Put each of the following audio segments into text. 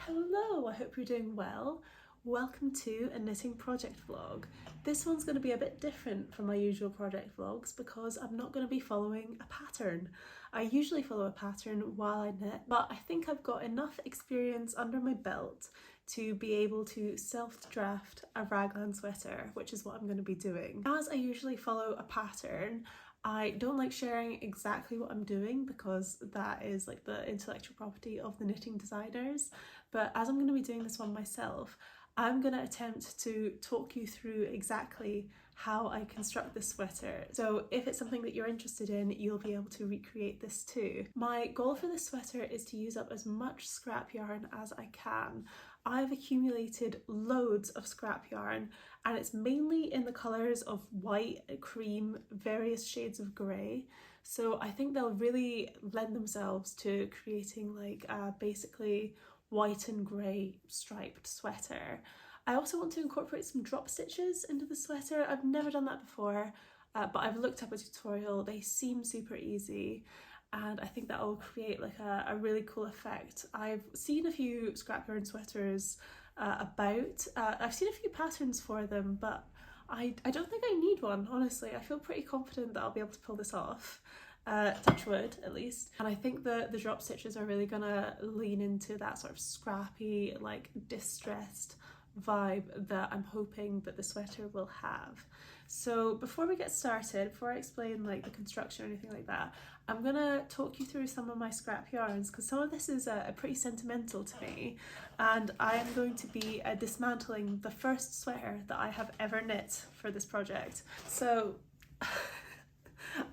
Hello, I hope you're doing well. Welcome to a knitting project vlog. This one's going to be a bit different from my usual project vlogs because I'm not going to be following a pattern. I usually follow a pattern while I knit, but I think I've got enough experience under my belt to be able to self-draft a raglan sweater, which is what I'm going to be doing. As I usually follow a pattern, I don't like sharing exactly what I'm doing because that is like the intellectual property of the knitting designers. But as I'm going to be doing this one myself, I'm going to attempt to talk you through exactly how I construct this sweater. So if it's something that you're interested in, you'll be able to recreate this too. My goal for this sweater is to use up as much scrap yarn as I can. I've accumulated loads of scrap yarn and it's mainly in the colours of white, cream, various shades of grey. So I think they'll really lend themselves to creating like basically white and grey striped sweater. I also want to incorporate some drop stitches into the sweater. I've never done that before, but I've looked up a tutorial. They seem super easy and I think that will create like a really cool effect. I've seen a few scrap yarn sweaters I've seen a few patterns for them, but I don't think I need one, honestly. I feel pretty confident that I'll be able to pull this off. Touch wood at least. And I think the drop stitches are really gonna lean into that sort of scrappy, like distressed vibe that I'm hoping that the sweater will have. So before we get started, before I explain like the construction or anything like that, I'm gonna talk you through some of my scrap yarns because some of this is pretty sentimental to me, and I am going to be dismantling the first sweater that I have ever knit for this project. So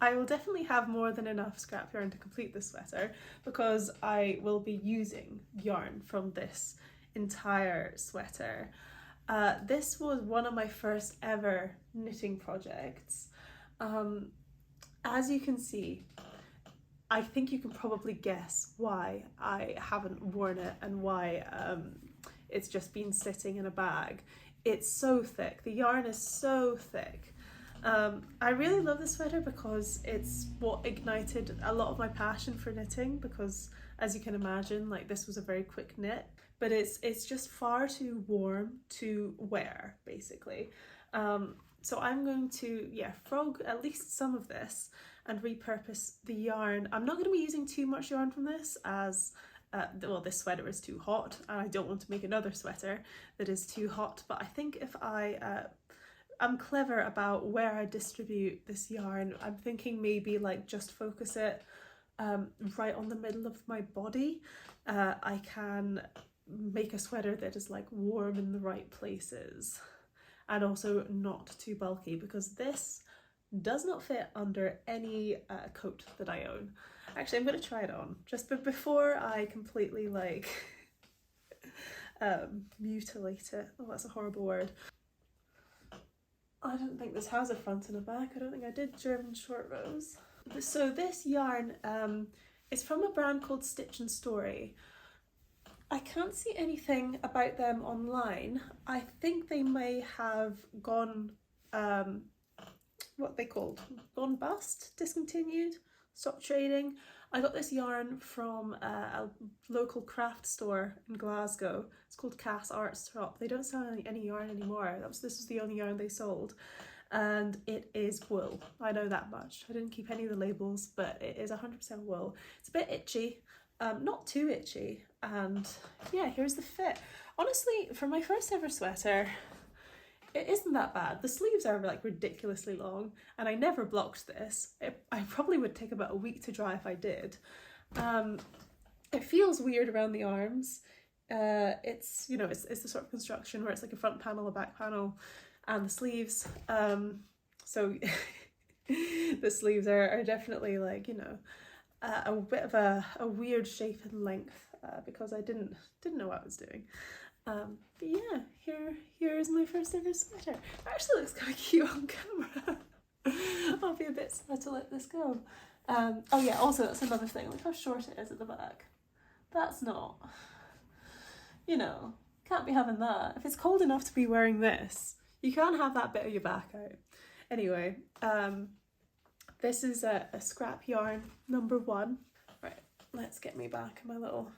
I will definitely have more than enough scrap yarn to complete this sweater because I will be using yarn from this entire sweater. This was one of my first ever knitting projects. As you can see, I think you can probably guess why I haven't worn it and why it's just been sitting in a bag. It's so thick, the yarn is so thick. I really love this sweater because it's what ignited a lot of my passion for knitting because, as you can imagine, like this was a very quick knit, but it's just far too warm to wear basically. So I'm going to frog at least some of this and repurpose the yarn. I'm not going to be using too much yarn from this as well, this sweater is too hot and I don't want to make another sweater that is too hot, but I think if I'm clever about where I distribute this yarn. I'm thinking maybe like just focus it right on the middle of my body. I can make a sweater that is like warm in the right places and also not too bulky because this does not fit under any coat that I own. Actually, I'm going to try it on just before I completely like mutilate it. Oh, that's a horrible word. I don't think this has a front and a back. I don't think I did German short rows. So this yarn is from a brand called Stitch and Story. I can't see anything about them online. I think they may have gone, what they called, gone bust, discontinued, stopped trading. I got this yarn from a local craft store in Glasgow. It's called Cass Art Shop. They don't sell any yarn anymore. This was the only yarn they sold. And it is wool. I know that much. I didn't keep any of the labels, but it is 100% wool. It's a bit itchy, not too itchy. And yeah, here's the fit. Honestly, for my first ever sweater, it isn't that bad. The sleeves are like ridiculously long and I never blocked this. I probably would take about a week to dry if I did. It feels weird around the arms. It's, you know, it's the sort of construction where it's like a front panel, a back panel and the sleeves. So the sleeves are definitely like, you know, a bit of a weird shape and length because I didn't know what I was doing. But yeah, here is my first ever sweater. It actually looks kind of cute on camera. I'll be a bit sad to let this go. Oh yeah, also that's another thing, look how short it is at the back. That's not, you know, can't be having that. If it's cold enough to be wearing this, you can't have that bit of your back out. Anyway, this is a scrap yarn number 1. Right, let's get me back in my little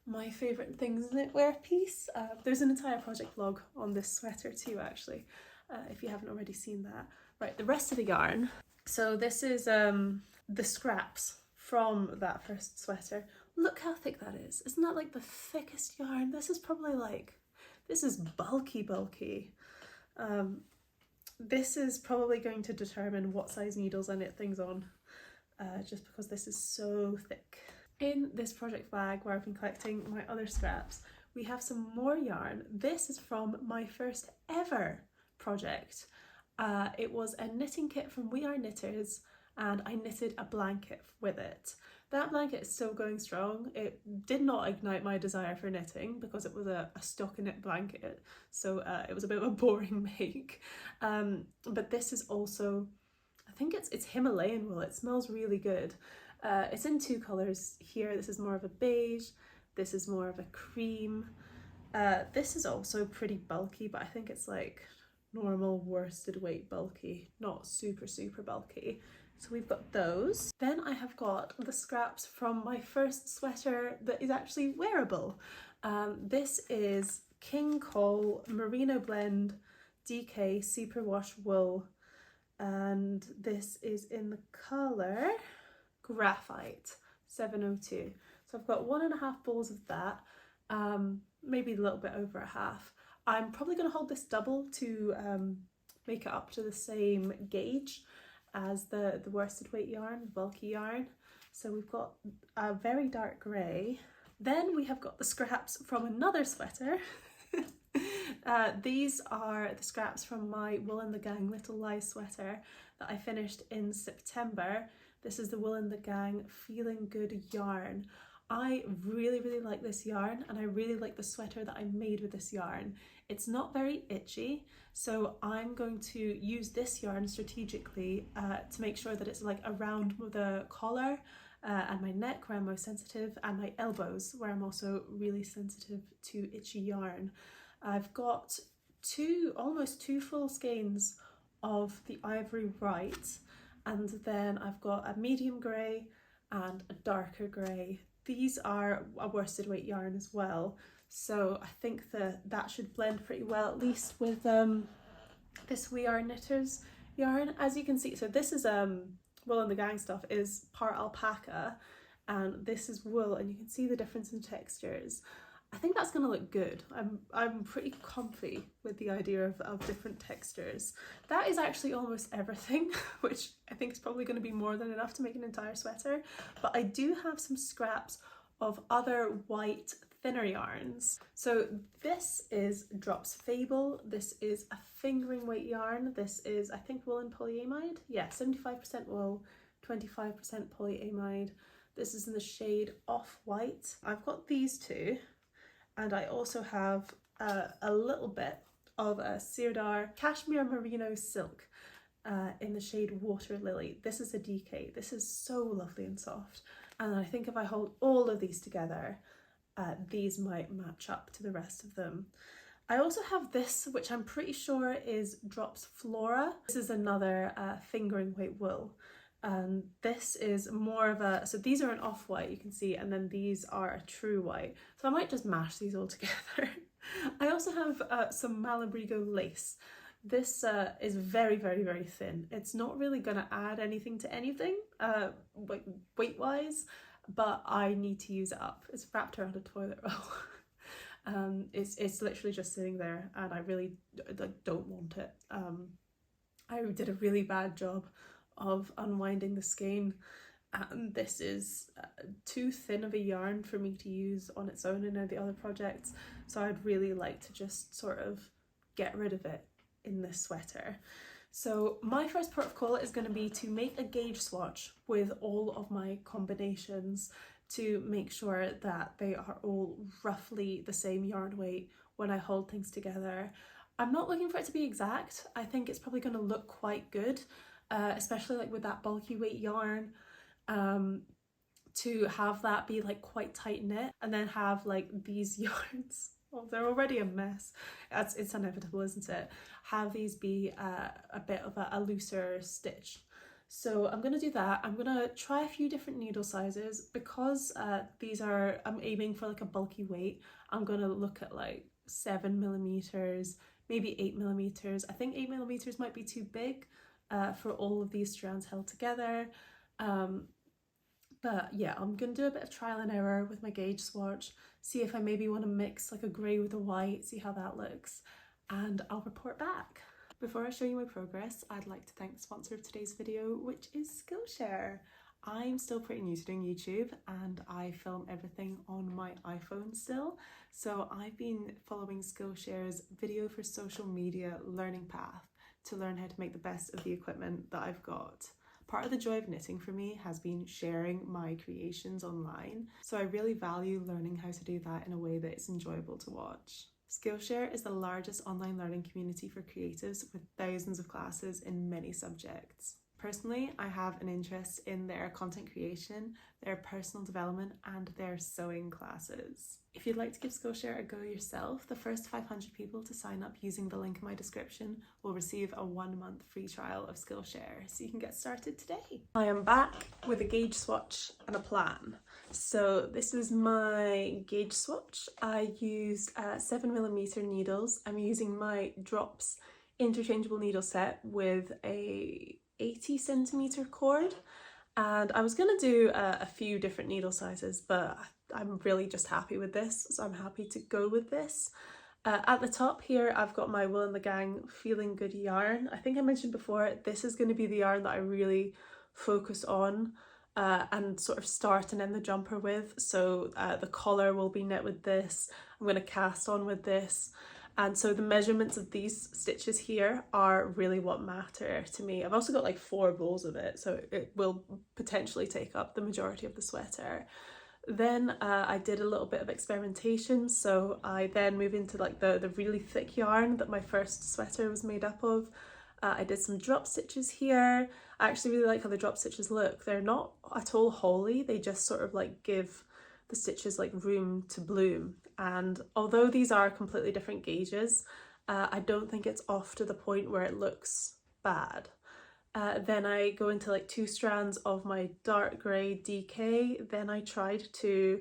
my favourite things in knitwear piece. There's an entire project vlog on this sweater too, actually, if you haven't already seen that. Right, the rest of the yarn. So this is the scraps from that first sweater. Look how thick that is. Isn't that like the thickest yarn? This is probably like, this is bulky. This is probably going to determine what size needles I knit things on, just because this is so thick. In this project bag where I've been collecting my other scraps, we have some more yarn. This is from my first ever project. It was a knitting kit from We Are Knitters, and I knitted a blanket with it. That blanket is still going strong. It did not ignite my desire for knitting because it was a stockinette blanket, so it was a bit of a boring make. But this is also, I think it's Himalayan wool. It smells really good. It's in two colours here. This is more of a beige, this is more of a cream. This is also pretty bulky, but I think it's like normal worsted weight bulky, not super bulky. So we've got those. Then I have got the scraps from my first sweater that is actually wearable. This is King Cole Merino Blend DK Superwash Wool, and this is in the colour Graphite 702. So I've got 1.5 balls of that, maybe a little bit over a half. I'm probably going to hold this double to make it up to the same gauge as the worsted weight yarn, bulky yarn. So we've got a very dark grey. Then we have got the scraps from another sweater. These are the scraps from my Wool and the Gang Little Lies sweater that I finished in September. This is the Wool and the Gang Feeling Good yarn. I really like this yarn, and I really like the sweater that I made with this yarn. It's not very itchy, so I'm going to use this yarn strategically to make sure that it's like around the collar and my neck where I'm most sensitive, and my elbows where I'm also really sensitive to itchy yarn. I've got almost two full skeins of the Ivory White, and then I've got a medium grey and a darker grey. These are a worsted weight yarn as well, so I think that should blend pretty well, at least with this We Are Knitters yarn. As you can see, so this is Wool and the Gang stuff is part alpaca, and this is wool, and you can see the difference in textures. I think that's going to look good. I'm pretty comfy with the idea of different textures. That is actually almost everything, which I think is probably going to be more than enough to make an entire sweater. But I do have some scraps of other white thinner yarns. So this is Drops Fable. This is a fingering weight yarn. This is, I think, wool and polyamide. Yeah, 75% wool, 25% polyamide. This is in the shade Off-White. I've got these two. And I also have a little bit of a Sirdar Cashmere Merino Silk in the shade Water Lily. This is a DK. This is so lovely and soft. And I think if I hold all of these together, these might match up to the rest of them. I also have this, which I'm pretty sure is Drops Flora. This is another fingering weight wool. This is more of a, so these are an off-white, you can see, and then these are a true white. So I might just mash these all together. I also have some Malabrigo lace. This is very thin. It's not really going to add anything to anything, like weight-wise, but I need to use it up. It's wrapped around a toilet roll. It's literally just sitting there, and I really don't want it. I did a really bad job of unwinding the skein, and this is too thin of a yarn for me to use on its own in the other projects, so I'd really like to just sort of get rid of it in this sweater. So my first port of call is going to be to make a gauge swatch with all of my combinations to make sure that they are all roughly the same yarn weight when I hold things together. I'm not looking for it to be exact. I think it's probably going to look quite good, especially like with that bulky weight yarn, to have that be like quite tight knit, and then have like these yarns, well, they're already a mess, it's inevitable, isn't it, have these be a bit of a looser stitch. So I'm going to do that. I'm going to try a few different needle sizes because I'm aiming for like a bulky weight. I'm going to look at like 7mm, maybe 8mm. I think 8mm might be too big for all of these strands held together. But yeah, I'm going to do a bit of trial and error with my gauge swatch, see if I maybe want to mix like a grey with a white, see how that looks, and I'll report back. Before I show you my progress, I'd like to thank the sponsor of today's video, which is Skillshare. I'm still pretty new to doing YouTube and I film everything on my iPhone still, so I've been following Skillshare's video for social media learning path to learn how to make the best of the equipment that I've got. Part of the joy of knitting for me has been sharing my creations online, so I really value learning how to do that in a way that it's enjoyable to watch. Skillshare is the largest online learning community for creatives with thousands of classes in many subjects. Personally, I have an interest in their content creation, their personal development, and their sewing classes. If you'd like to give Skillshare a go yourself, the first 500 people to sign up using the link in my description will receive a 1-month free trial of Skillshare, so you can get started today. I am back with a gauge swatch and a plan. So this is my gauge swatch. I used 7mm needles. I'm using my Drops interchangeable needle set with a 80cm cord, and I was going to do a few different needle sizes, but I'm really just happy with this, so I'm happy to go with this. At the top here I've got my Wool and the Gang Feeling Good yarn. I think I mentioned before, this is going to be the yarn that I really focus on and sort of start and end the jumper with. So the collar will be knit with this, I'm going to cast on with this. And so the measurements of these stitches here are really what matter to me. I've also got like 4 bowls of it, so it will potentially take up the majority of the sweater. Then I did a little bit of experimentation, so I then moved into like the really thick yarn that my first sweater was made up of. I did some drop stitches here. I actually really like how the drop stitches look. They're not at all holey, they just sort of like give the stitches like room to bloom. And although these are completely different gauges, I don't think it's off to the point where it looks bad. Then I go into like 2 strands of my dark grey DK. Then I tried to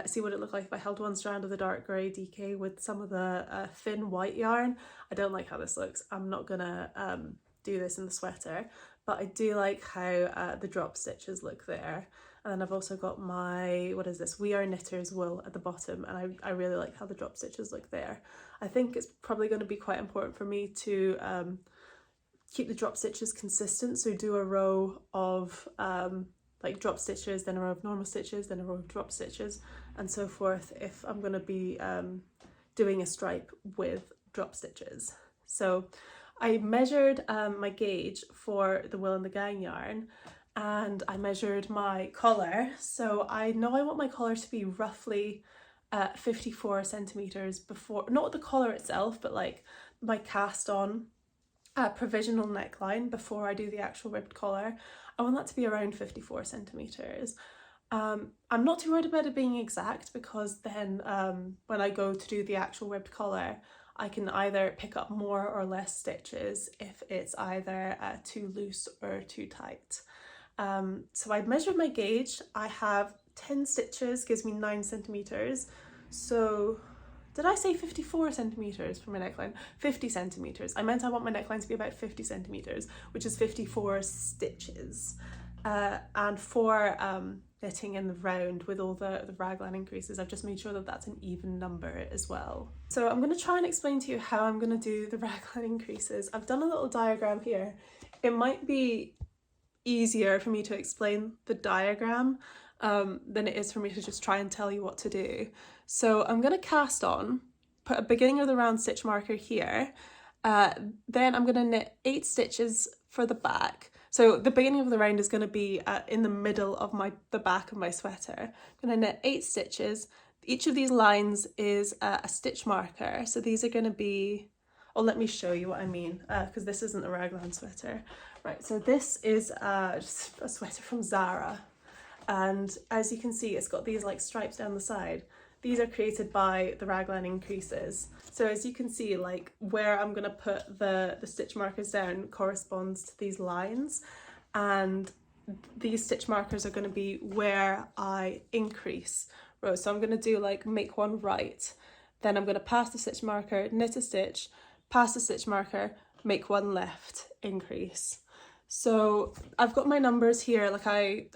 see what it looked like if I held 1 strand of the dark grey DK with some of the thin white yarn. I don't like how this looks. I'm not gonna do this in the sweater, but I do like how the drop stitches look there. And then I've also got my, what is this, We Are Knitters wool at the bottom, and I really like how the drop stitches look there. I think it's probably going to be quite important for me to keep the drop stitches consistent, so do a row of like drop stitches, then a row of normal stitches, then a row of drop stitches, and so forth if I'm going to be doing a stripe with drop stitches. So I measured my gauge for the Wool and the Gang yarn, and I measured my collar. So I know I want my collar to be roughly 54cm before, not the collar itself, but like my cast on provisional neckline before I do the actual ribbed collar. I want that to be around 54cm. I'm not too worried about it being exact, because then when I go to do the actual ribbed collar, I can either pick up more or less stitches if it's either too loose or too tight. So I measured my gauge. I have 10 stitches, gives me 9cm. So did I say 54cm for my neckline? 50cm. I meant I want my neckline to be about 50cm, which is 54 stitches. And for knitting in the round with all the raglan increases, I've just made sure that that's an even number as well. So I'm going to try and explain to you how I'm going to do the raglan increases. I've done a little diagram here. It might be easier for me to explain the diagram than it is for me to just try and tell you what to do. So I'm going to cast on, put a beginning of the round stitch marker here, then I'm going to knit 8 stitches for the back. So the beginning of the round is going to be in the middle of the back of my sweater. I'm going to knit 8 stitches. Each of these lines is a stitch marker, so these are going to be, oh, let me show you what I mean, because this isn't a raglan sweater. Right, so this is just a sweater from Zara, and as you can see, it's got these like stripes down the side. These are created by the raglan increases. So as you can see, like where I'm going to put the stitch markers down corresponds to these lines. and these stitch markers are going to be where I increase rows. So I'm going to do like make one right, then I'm going to pass the stitch marker, knit a stitch, pass the stitch marker, make one left, increase. So I've got my numbers here, like I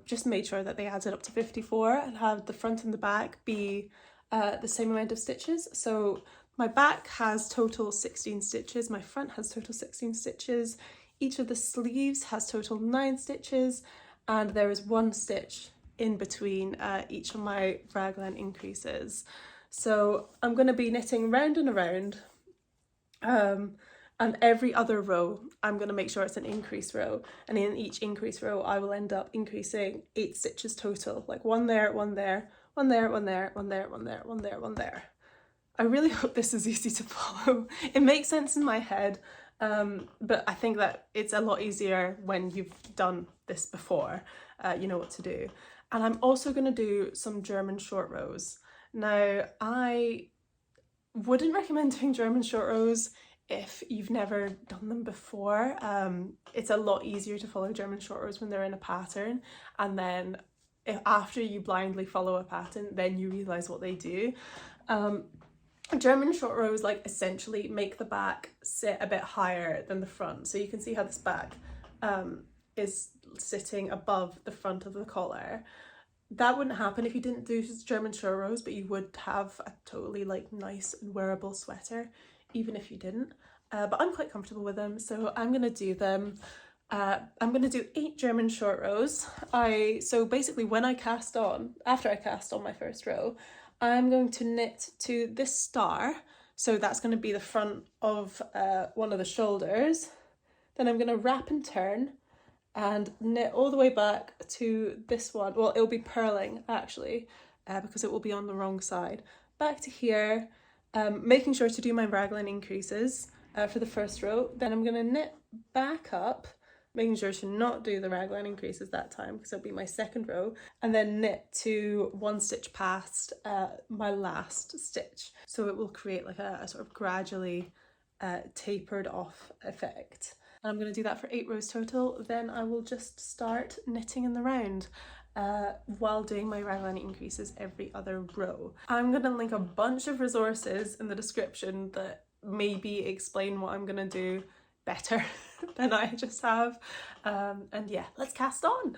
just made sure that they added up to 54 and have the front and the back be the same amount of stitches. So my back has total 16 stitches, my front has total 16 stitches, each of the sleeves has total 9 stitches, and there is 1 stitch in between each of my raglan increases. So I'm going to be knitting round and around, and every other row I'm going to make sure it's an increase row, and in each increase row I will end up increasing 8 stitches total, like one there, one there, one there, one there, one there, one there, one there, one there. I really hope this is easy to follow. It makes sense in my head, but I think that it's a lot easier when you've done this before, you know what to do. And I'm also going to do some German short rows. Now, I wouldn't recommend doing German short rows if you've never done them before. It's a lot easier to follow German short rows when they're in a pattern, and then after you blindly follow a pattern, then you realise what they do. German short rows like essentially make the back sit a bit higher than the front. So you can see how this back is sitting above the front of the collar. That wouldn't happen if you didn't do German short rows, but you would have a totally like nice and wearable sweater even if you didn't. But I'm quite comfortable with them, so I'm gonna do them. I'm going to do 8 German short rows. So basically when I cast on, after I cast on my first row, I'm going to knit to this star. So that's going to be the front of one of the shoulders. Then I'm going to wrap and turn and knit all the way back to this one. Well, it'll be purling actually, because it will be on the wrong side. Back to here, making sure to do my raglan increases for the first row. Then I'm going to knit back up, making sure to not do the raglan increases that time because it'll be my second row, and then knit to 1 stitch past my last stitch. So it will create like a sort of gradually tapered off effect. And I'm going to do that for 8 rows total. Then I will just start knitting in the round while doing my raglan increases every other row. I'm going to link a bunch of resources in the description that maybe explain what I'm going to do better than I just have. And yeah, let's cast on.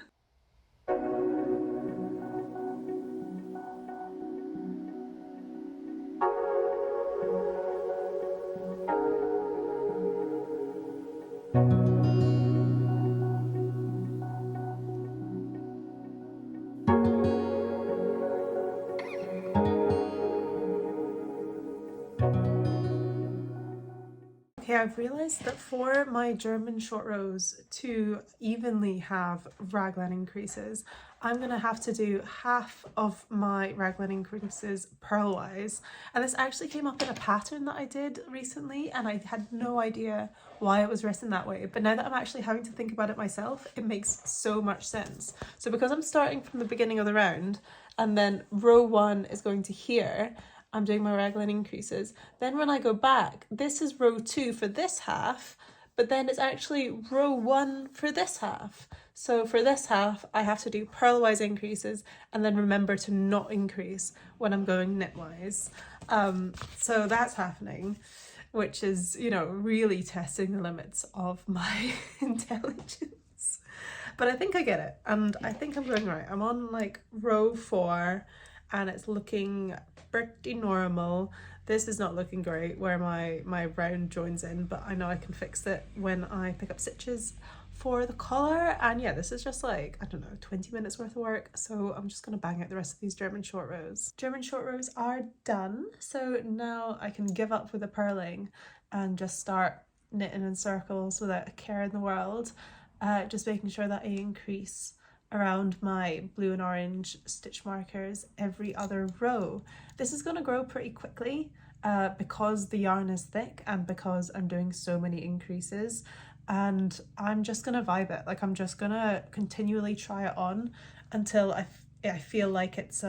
Okay, I've realised that for my German short rows to evenly have raglan increases, I'm going to have to do half of my raglan increases purlwise. And this actually came up in a pattern that I did recently, and I had no idea why it was written that way. But now that I'm actually having to think about it myself, it makes so much sense. So because I'm starting from the beginning of the round, and then row 1 is going to here, I'm doing my raglan increases. Then when I go back, this is row 2 for this half, but then it's actually row 1 for this half. So for this half, I have to do purlwise increases and then remember to not increase when I'm going knitwise. So that's happening, which is, you know, really testing the limits of my intelligence. But I think I get it, and I think I'm going right. I'm on like row 4 and it's looking pretty normal. This is not looking great where my round joins in, but I know I can fix it when I pick up stitches for the collar. And yeah, this is just like, I don't know, 20 minutes worth of work. So I'm just gonna bang out the rest of these German short rows. German short rows are done. So now I can give up with the purling and just start knitting in circles without a care in the world. Just making sure that I increase around my blue and orange stitch markers every other row. This is going to grow pretty quickly because the yarn is thick and because I'm doing so many increases, and I'm just going to vibe it. Like I'm just going to continually try it on until I feel like it's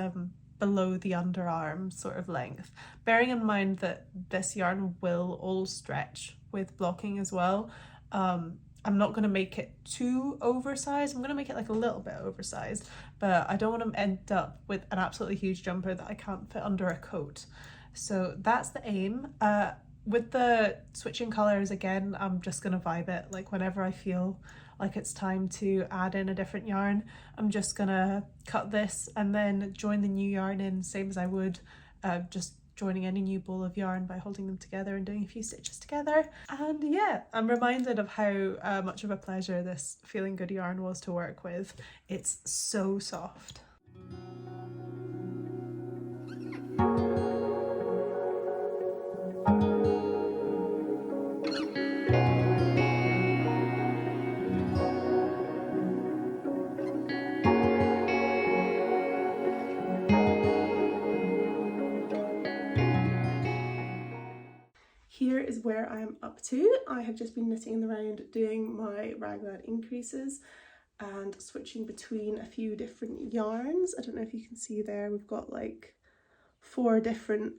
below the underarm sort of length, bearing in mind that this yarn will all stretch with blocking as well. I'm not going to make it too oversized. I'm going to make it like a little bit oversized, but I don't want to end up with an absolutely huge jumper that I can't fit under a coat. So that's the aim. With the switching colors, again, I'm just going to vibe it. Like whenever I feel like it's time to add in a different yarn, I'm just going to cut this and then join the new yarn in, same as I would just joining any new ball of yarn by holding them together and doing a few stitches together. And yeah, I'm reminded of how much of a pleasure this Feeling Good yarn was to work with. It's so soft. Here is where I am up to. I have just been knitting in the round doing my raglan increases and switching between a few different yarns. I don't know if you can see there, we've got like 4 different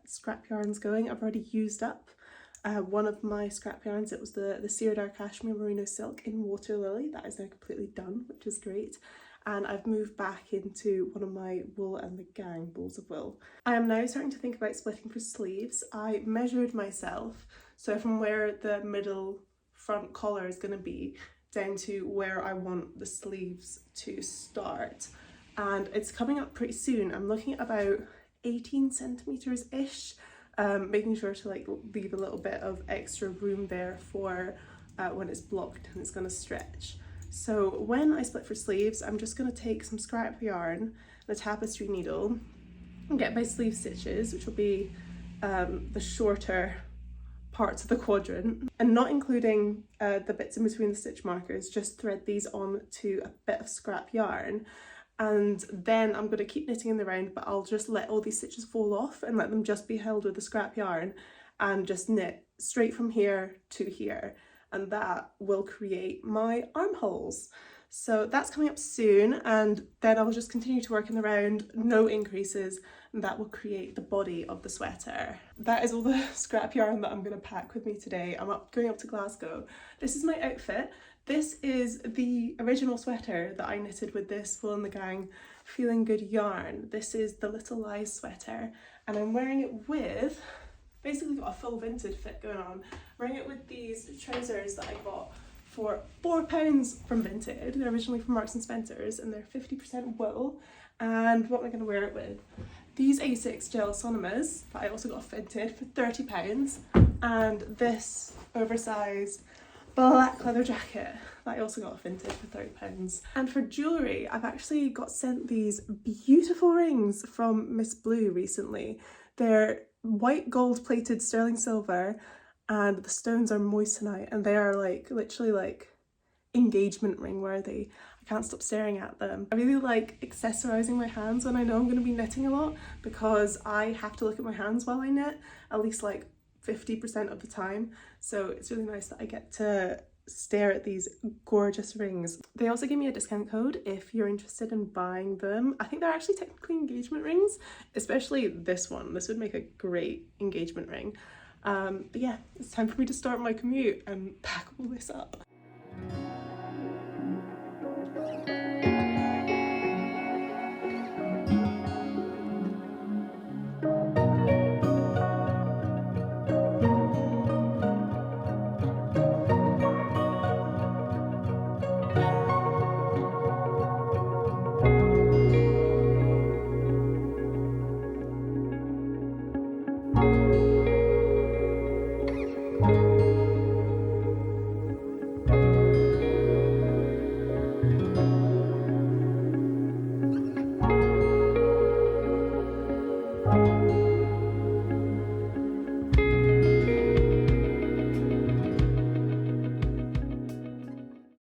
scrap yarns going. I've already used up one of my scrap yarns. It was the Seardar Cashmere Merino Silk in Water Lily. That is now completely done, which is great. And I've moved back into one of my Wool and the Gang balls of wool. I am now starting to think about splitting for sleeves. I measured myself, so from where the middle front collar is going to be down to where I want the sleeves to start, and it's coming up pretty soon. I'm looking at about 18 centimeters ish, making sure to like leave a little bit of extra room there for when it's blocked and it's going to stretch. So when I split for sleeves, I'm just going to take some scrap yarn and a tapestry needle and get my sleeve stitches, which will be the shorter parts of the quadrant, and not including the bits in between the stitch markers, just thread these on to a bit of scrap yarn. And then I'm going to keep knitting in the round, but I'll just let all these stitches fall off and let them just be held with the scrap yarn and just knit straight from here to here. And that will create my armholes. So that's coming up soon, and then I'll just continue to work in the round, no increases, and that will create the body of the sweater. That is all the scrap yarn that I'm going to pack with me today. I'm going up to Glasgow. This is my outfit. This is the original sweater that I knitted with this Wool and the Gang Feeling Good yarn. This is the Little Lies sweater, and I'm wearing it with, basically got a full Vinted fit going on. I'm wearing it with these trousers that I got for £4 from Vinted. They're originally from Marks and Spencer's and they're 50% wool. And what am I going to wear it with? These A6 gel sonomas that I also got off Vinted for £30, and this oversized black leather jacket that I also got off Vinted for £30. And for jewellery, I've actually got sent these beautiful rings from Miss Blue recently. They're white gold plated sterling silver, and the stones are moissanite, and they are like literally like engagement ring worthy. I can't stop staring at them. I really like accessorizing my hands when I know I'm going to be knitting a lot, because I have to look at my hands while I knit at least like 50% of the time. So it's really nice that I get to stare at these gorgeous rings. They also give me a discount code if you're interested in buying them. I think they're actually technically engagement rings, especially this one. This would make a great engagement ring. But yeah, it's time for me to start my commute and pack all this up.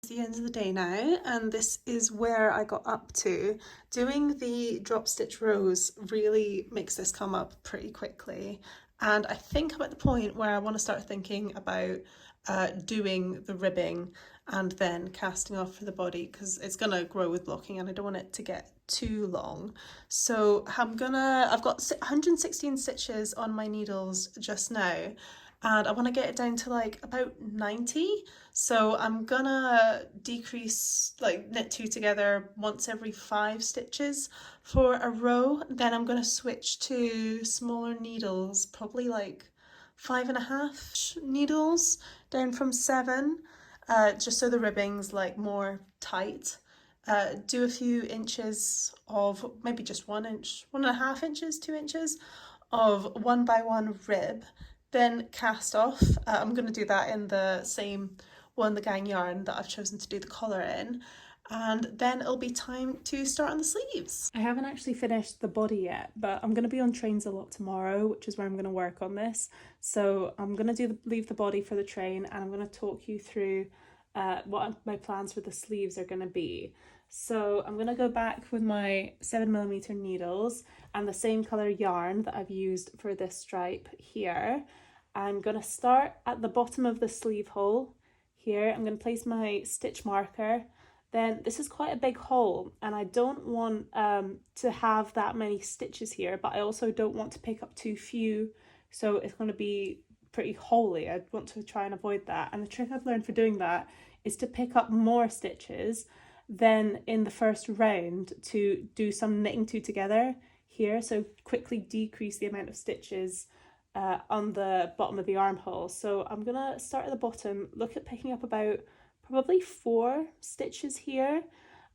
The end of the day now, and this is where I got up to. Doing the drop stitch rows really makes this come up pretty quickly, and I think I'm at the point where I want to start thinking about doing the ribbing and then casting off for the body, because it's gonna grow with blocking and I don't want it to get too long. So I've got 116 stitches on my needles just now, and I want to get it down to like about 90. So I'm gonna decrease, like knit two together once every 5 stitches for a row. Then I'm gonna switch to smaller needles, probably like 5.5 needles down from 7, just so the ribbing's like more tight. Do a few inches of, maybe just 1 inch, 1.5 inches, 2 inches of 1x1 rib, then cast off. I'm going to do that in the same One the Gang yarn that I've chosen to do the collar in, and then it'll be time to start on the sleeves. I haven't actually finished the body yet, but I'm going to be on trains a lot tomorrow, which is where I'm going to work on this. So I'm going to leave the body for the train, and I'm going to talk you through what my plans for the sleeves are going to be. So I'm going to go back with my 7mm needles and the same colour yarn that I've used for this stripe here. I'm going to start at the bottom of the sleeve hole here. I'm going to place my stitch marker. Then this is quite a big hole, and I don't want to have that many stitches here, but I also don't want to pick up too few, so it's going to be pretty holey. I want to try and avoid that, and the trick I've learned for doing that is to pick up more stitches then in the first round to do some knitting two together here, so quickly decrease the amount of stitches on the bottom of the armhole. So I'm gonna start at the bottom, look at picking up about probably 4 stitches here,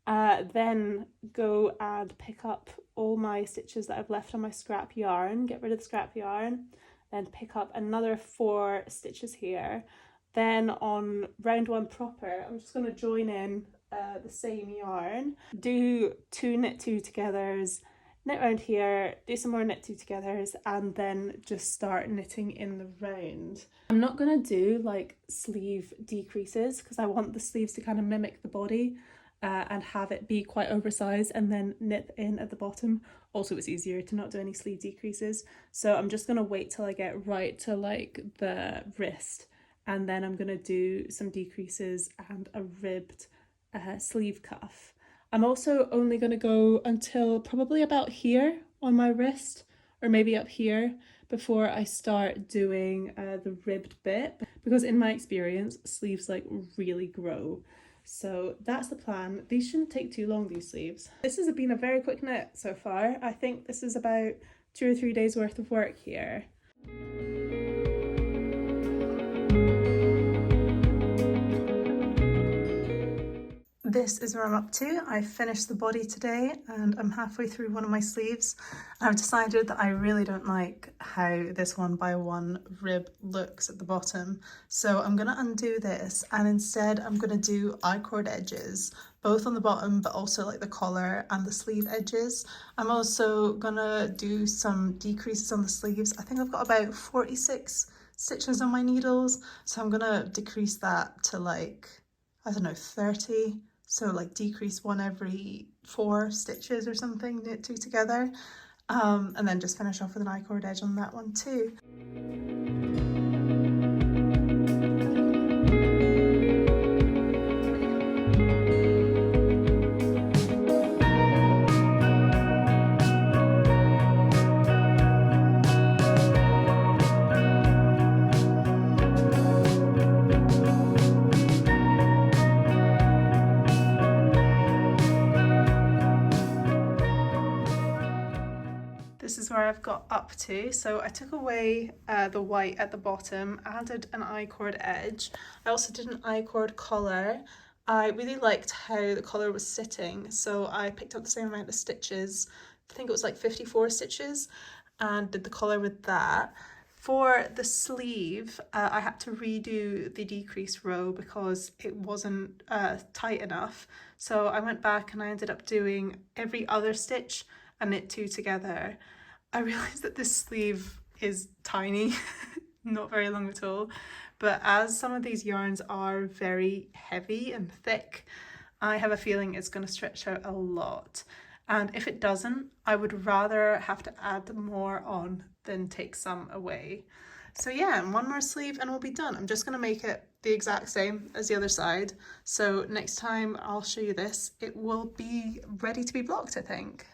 then go and pick up all my stitches that I've left on my scrap yarn, get rid of the scrap yarn, then pick up another 4 stitches here. Then on round 1 proper, I'm just going to join in the same yarn, do 2 knit 2 togethers, knit round here, do some more knit 2 togethers, and then just start knitting in the round. I'm not going to do like sleeve decreases because I want the sleeves to kind of mimic the body and have it be quite oversized, and then knit in at the bottom. Also, it's easier to not do any sleeve decreases, so I'm just going to wait till I get right to like the wrist, and then I'm going to do some decreases and a ribbed sleeve cuff. I'm also only going to go until probably about here on my wrist, or maybe up here, before I start doing the ribbed bit, because in my experience sleeves like really grow. So that's the plan. These shouldn't take too long, these sleeves. This has been a very quick knit so far. I think this is about 2 or 3 days worth of work here. This is where I'm up to. I finished the body today and I'm halfway through one of my sleeves. I've decided that I really don't like how this 1x1 rib looks at the bottom. So I'm going to undo this, and instead I'm going to do I-cord edges, both on the bottom but also like the collar and the sleeve edges. I'm also going to do some decreases on the sleeves. I think I've got about 46 stitches on my needles, so I'm going to decrease that to like, I don't know, 30. So like decrease 1 every 4 stitches or something, knit 2 together, and then just finish off with an I-cord edge on that one too. This is where I've got up to. So I took away the white at the bottom, added an I-cord edge. I also did an I-cord collar. I really liked how the collar was sitting, so I picked up the same amount of stitches. I think it was like 54 stitches, and did the collar with that. For the sleeve, I had to redo the decrease row because it wasn't tight enough. So I went back and I ended up doing every other stitch and knit 2 together. I realised that this sleeve is tiny, not very long at all, but as some of these yarns are very heavy and thick, I have a feeling it's going to stretch out a lot. And if it doesn't, I would rather have to add more on than take some away. So yeah, one more sleeve and we'll be done. I'm just going to make it the exact same as the other side. So next time I'll show you this, it will be ready to be blocked, I think.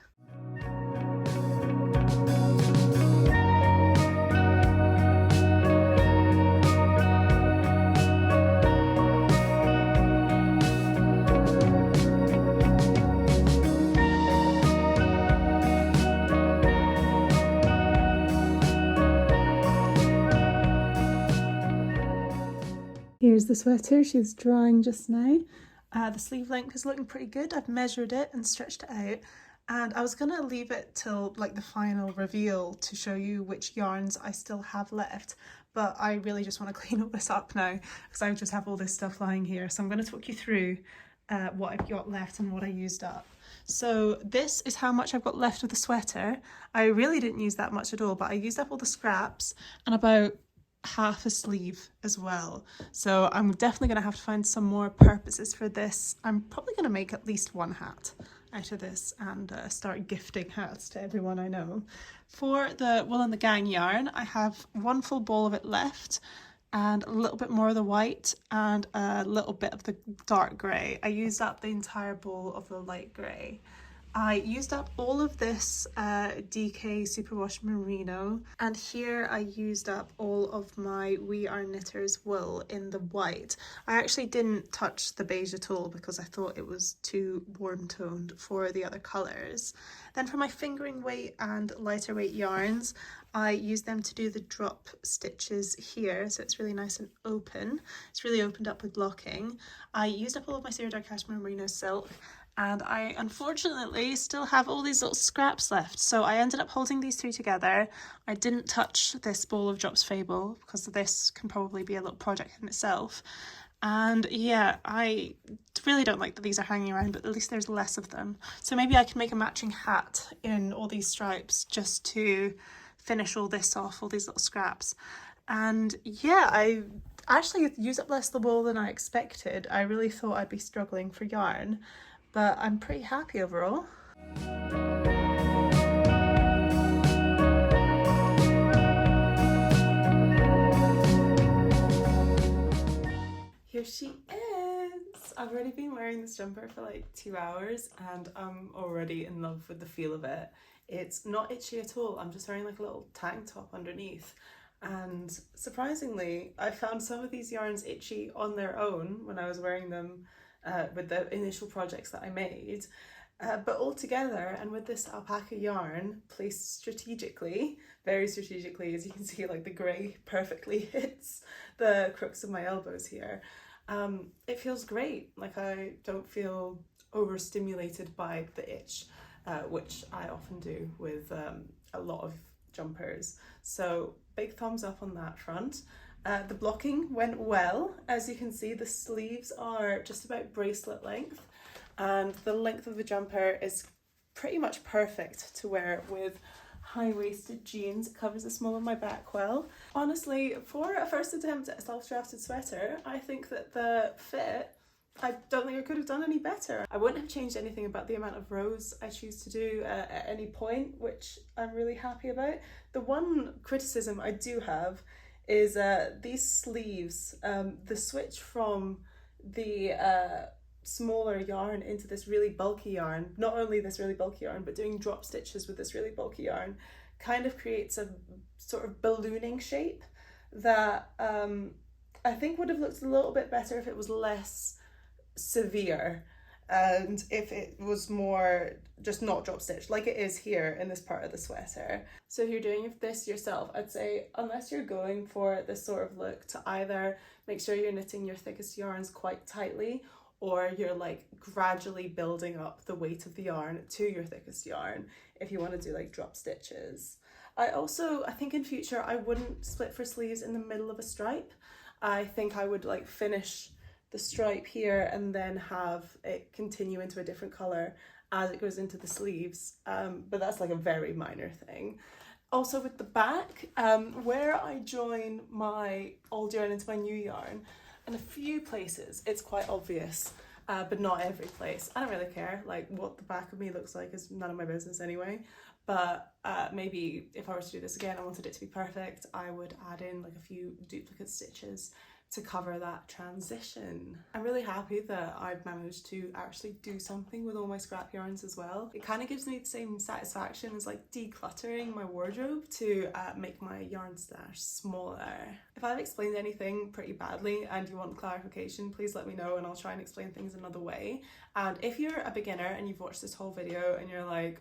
Here's the sweater, she's drying just now. The sleeve length is looking pretty good. I've measured it and stretched it out, and I was gonna leave it till like the final reveal to show you which yarns I still have left, but I really just want to clean all this up now because I just have all this stuff lying here. So I'm going to talk you through what I've got left and what I used up. So this is how much I've got left of the sweater. I really didn't use that much at all, but I used up all the scraps and about half a sleeve as well. So I'm definitely going to have to find some more purposes for this. I'm probably going to make at least one hat out of this and start gifting hats to everyone I know. For the wool and the gang yarn, I have one full ball of it left and a little bit more of the white and a little bit of the dark grey. I used up the entire bowl of the light grey. I used up all of this DK Superwash Merino, and here I used up all of my We Are Knitters wool in the white. I actually didn't touch the beige at all because I thought it was too warm toned for the other colours. Then for my fingering weight and lighter weight yarns, I used them to do the drop stitches here, so it's really nice and open. It's really opened up with blocking. I used up all of my Sarah Cashmere Merino silk, and I unfortunately still have all these little scraps left, so I ended up holding these three together. I didn't touch this ball of Drops Fable because this can probably be a little project in itself. And yeah, I really don't like that these are hanging around, but at least there's less of them. So maybe I can make a matching hat in all these stripes just to finish all this off, all these little scraps. And yeah, I actually used up less of the wool than I expected. I really thought I'd be struggling for yarn, but I'm pretty happy overall. Here she is! I've already been wearing this jumper for like 2 hours and I'm already in love with the feel of it. It's not itchy at all. I'm just wearing like a little tank top underneath. And surprisingly, I found some of these yarns itchy on their own when I was wearing them with the initial projects that I made. But all together, and with this alpaca yarn placed strategically, very strategically, as you can see, like the grey perfectly hits the crooks of my elbows here, it feels great. Like I don't feel overstimulated by the itch, which I often do with a lot of jumpers. So big thumbs up on that front. The blocking went well. As you can see, the sleeves are just about bracelet length, and the length of the jumper is pretty much perfect to wear with high-waisted jeans. It covers the small of my back well. Honestly, for a first attempt at a self-drafted sweater, I think that the fit, I don't think I could have done any better. I wouldn't have changed anything about the amount of rows I choose to do at any point, which I'm really happy about. The one criticism I do have is these sleeves, the switch from the smaller yarn into this really bulky yarn, not only this really bulky yarn, but doing drop stitches with this really bulky yarn kind of creates a sort of ballooning shape that I think would have looked a little bit better if it was less severe and if it was more just not drop stitched like it is here in this part of the sweater. So if you're doing this yourself, I'd say unless you're going for this sort of look, to either make sure you're knitting your thickest yarns quite tightly, or you're like gradually building up the weight of the yarn to your thickest yarn if you want to do like drop stitches. I think in future I wouldn't split for sleeves in the middle of a stripe. I think I would like finish the stripe here and then have it continue into a different colour as it goes into the sleeves, but that's like a very minor thing. Also with the back, where I join my old yarn into my new yarn, in a few places it's quite obvious, but not every place. I don't really care, like what the back of me looks like is none of my business anyway, but maybe if I were to do this again, I wanted it to be perfect, I would add in like a few duplicate stitches to cover that transition. I'm really happy that I've managed to actually do something with all my scrap yarns as well. It kind of gives me the same satisfaction as like decluttering my wardrobe to make my yarn stash smaller. If I've explained anything pretty badly and you want clarification, please let me know and I'll try and explain things another way. And if you're a beginner and you've watched this whole video and you're like,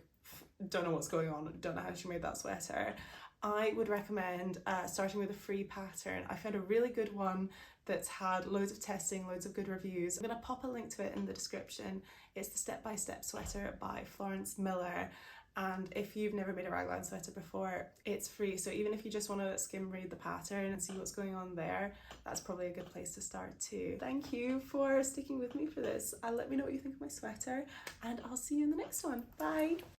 don't know what's going on, don't know how she made that sweater, I would recommend starting with a free pattern. I found a really good one that's had loads of testing, loads of good reviews. I'm going to pop a link to it in the description. It's the Step by Step sweater by Florence Miller. And if you've never made a raglan sweater before, it's free. So even if you just want to skim read the pattern and see what's going on there, that's probably a good place to start too. Thank you for sticking with me for this. Let me know what you think of my sweater, and I'll see you in the next one. Bye!